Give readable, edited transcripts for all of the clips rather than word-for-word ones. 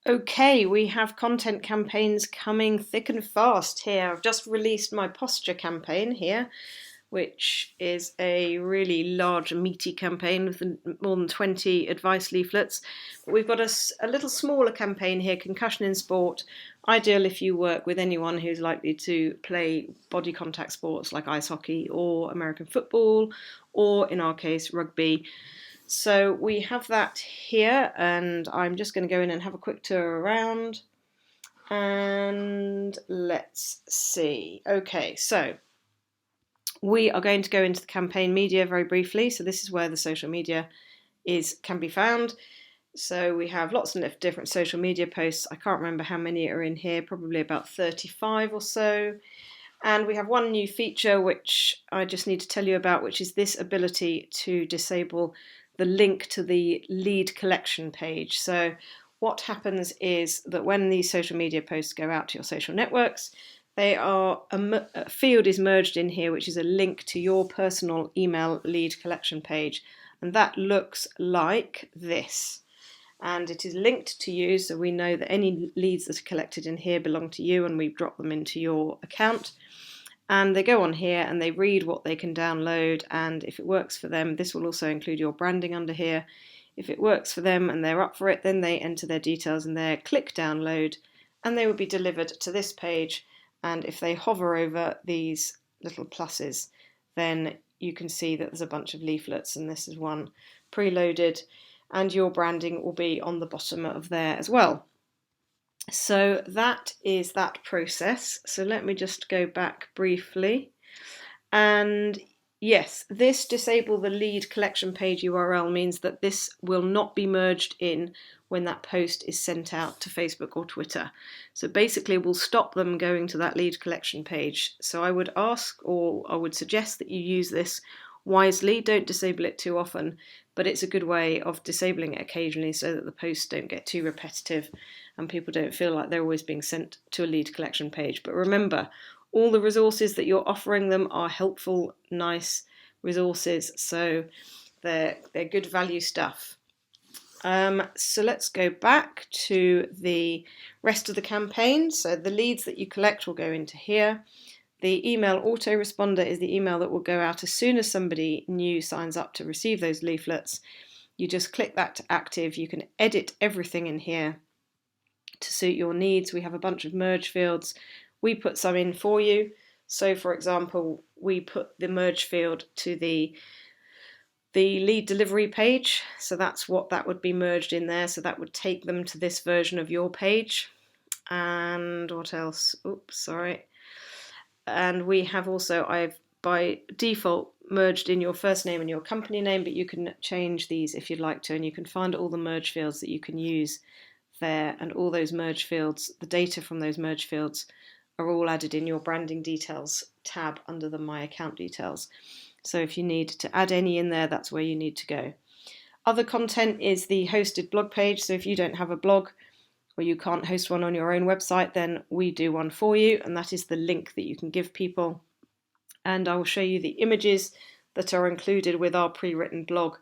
Okay, we have content campaigns coming thick and fast here. I've just released my posture campaign here, which is a really large, meaty campaign with more than 20 advice leaflets. But we've got a little smaller campaign here, Concussion in Sport, ideal if you work with anyone who's likely to play body contact sports like ice hockey or American football, or in our case, rugby. So we have that here, and I'm just going to go in and have a quick tour around. And let's see. Okay, so we are going to go into the campaign media very briefly. So this is where the social media can be found. So we have lots of different social media posts. I can't remember how many are in here, probably about 35 or so. And we have one new feature which I just need to tell you about, which is this ability to disable the link to the lead collection page. So what happens is that when these social media posts go out to your social networks, a field is merged in here, which is a link to your personal email lead collection page. And that looks like this. And it is linked to you, so we know that any leads that are collected in here belong to you, and we've dropped them into your account. And they go on here and they read what they can download, and if it works for them, this will also include your branding under here. If it works for them and they're up for it, then they enter their details in there, click download, and they will be delivered to this page. And if they hover over these little pluses, then you can see that there's a bunch of leaflets, and this is one preloaded, and your branding will be on the bottom of there as well. So that is that process. So let me just go back briefly. And yes, this disable the lead collection page URL means that this will not be merged in when that post is sent out to Facebook or Twitter. So basically we'll stop them going to that lead collection page. So I would ask, or I would suggest, that you use this wisely. Don't disable it too often, but it's a good way of disabling it occasionally so that the posts don't get too repetitive and people don't feel like they're always being sent to a lead collection page. But remember, all the resources that you're offering them are helpful, nice resources, so they're good value stuff. So let's go back to the rest of the campaign. So the leads that you collect will go into here. The email autoresponder is the email that will go out as soon as somebody new signs up to receive those leaflets. You just click that to active. You can edit everything in here to suit your needs. We have a bunch of merge fields. We put some in for you. So for example, we put the merge field to the lead delivery page. So that's what that would be merged in there. So that would take them to this version of your page. And what else? Oops, sorry. And we have also, I've by default merged in your first name and your company name, but you can change these if you'd like to, and you can find all the merge fields that you can use there, and all those merge fields, the data from those merge fields are all added in your branding details tab under the My Account details. So if you need to add any in there, that's where you need to go. Other content is the hosted blog page. So if you don't have a blog or you can't host one on your own website, then we do one for you, and that is the link that you can give people. And I will show you the images that are included with our pre-written blog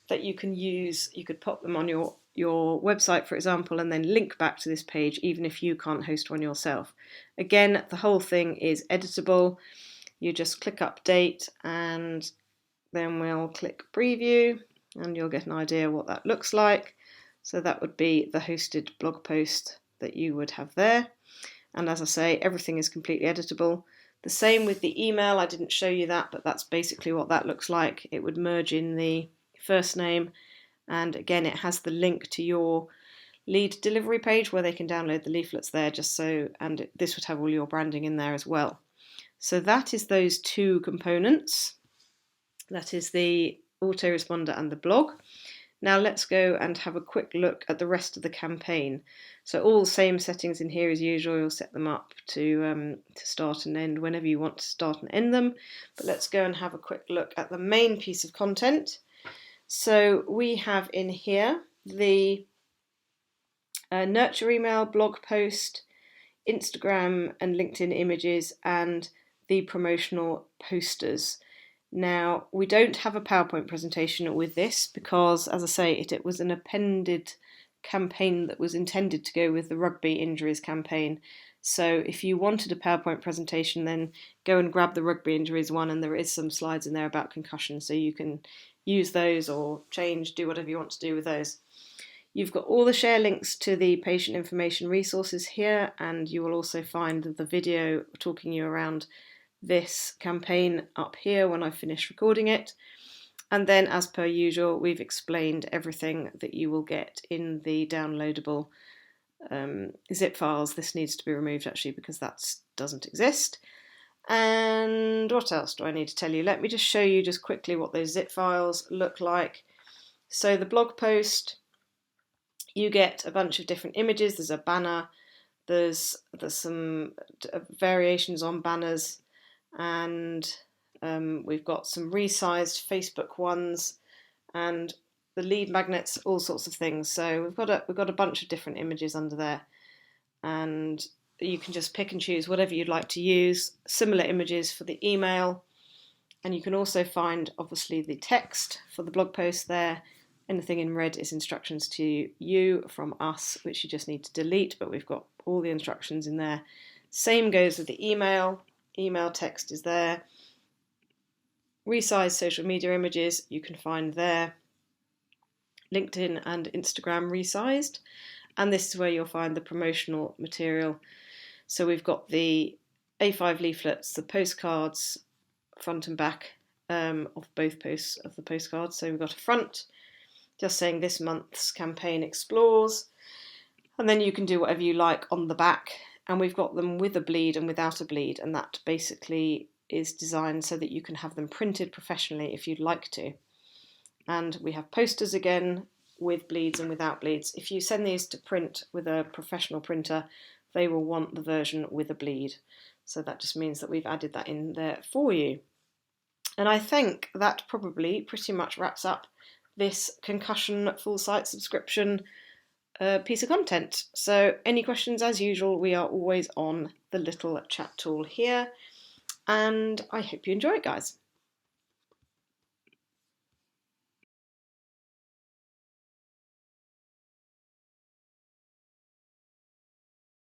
that you can use. You could pop them on your website, for example, and then link back to this page even if you can't host one yourself. Again, the whole thing is editable. You just click update and then we'll click preview and you'll get an idea what that looks like. So that would be the hosted blog post that you would have there. And as I say, everything is completely editable. The same with the email. I didn't show you that, but that's basically what that looks like. It would merge in the first name, and again it has the link to your lead delivery page where they can download the leaflets there, just so, and this would have all your branding in there as well. So that is those two components. That is the autoresponder and the blog. Now let's go and have a quick look at the rest of the campaign. So all the same settings in here as usual. You'll set them up to start and end whenever you want to start and end them. But let's go and have a quick look at the main piece of content. So we have in here the nurture email, blog post, Instagram and LinkedIn images, and the promotional posters. Now, we don't have a PowerPoint presentation with this because, as I say, it was an appended campaign that was intended to go with the rugby injuries campaign. So if you wanted a PowerPoint presentation, then go and grab the rugby injuries one, and there is some slides in there about concussion, so you can use those or change, do whatever you want to do with those. You've got all the share links to the patient information resources here, and you will also find the video talking you around this campaign up here when I finish recording it. And then, as per usual, we've explained everything that you will get in the downloadable zip files. This needs to be removed actually because that doesn't exist. And what else do I need to tell you? Let me just show you just quickly what those zip files look like. So the blog post, you get a bunch of different images. There's a banner, there's some variations on banners, and we've got some resized Facebook ones and the lead magnets, all sorts of things. So we've got a bunch of different images under there, and you can just pick and choose whatever you'd like to use. Similar images for the email, and you can also find obviously the text for the blog post there. Anything in red is instructions to you from us, which you just need to delete, but we've got all the instructions in there. Same goes with the email. Email text is there. Resized social media images you can find there. LinkedIn and Instagram resized, and this is where you'll find the promotional material. So we've got the A5 leaflets, the postcards, front and back of both posts of the postcards. So we've got a front just saying this month's campaign explores, and then you can do whatever you like on the back, and we've got them with a bleed and without a bleed, and that basically is designed so that you can have them printed professionally if you'd like to. And we have posters again with bleeds and without bleeds. If you send these to print with a professional printer, they will want the version with a bleed. So that just means that we've added that in there for you. And I think that probably pretty much wraps up this Concussion full site subscription piece of content. So any questions, as usual, we are always on the little chat tool here. And I hope you enjoy it, guys.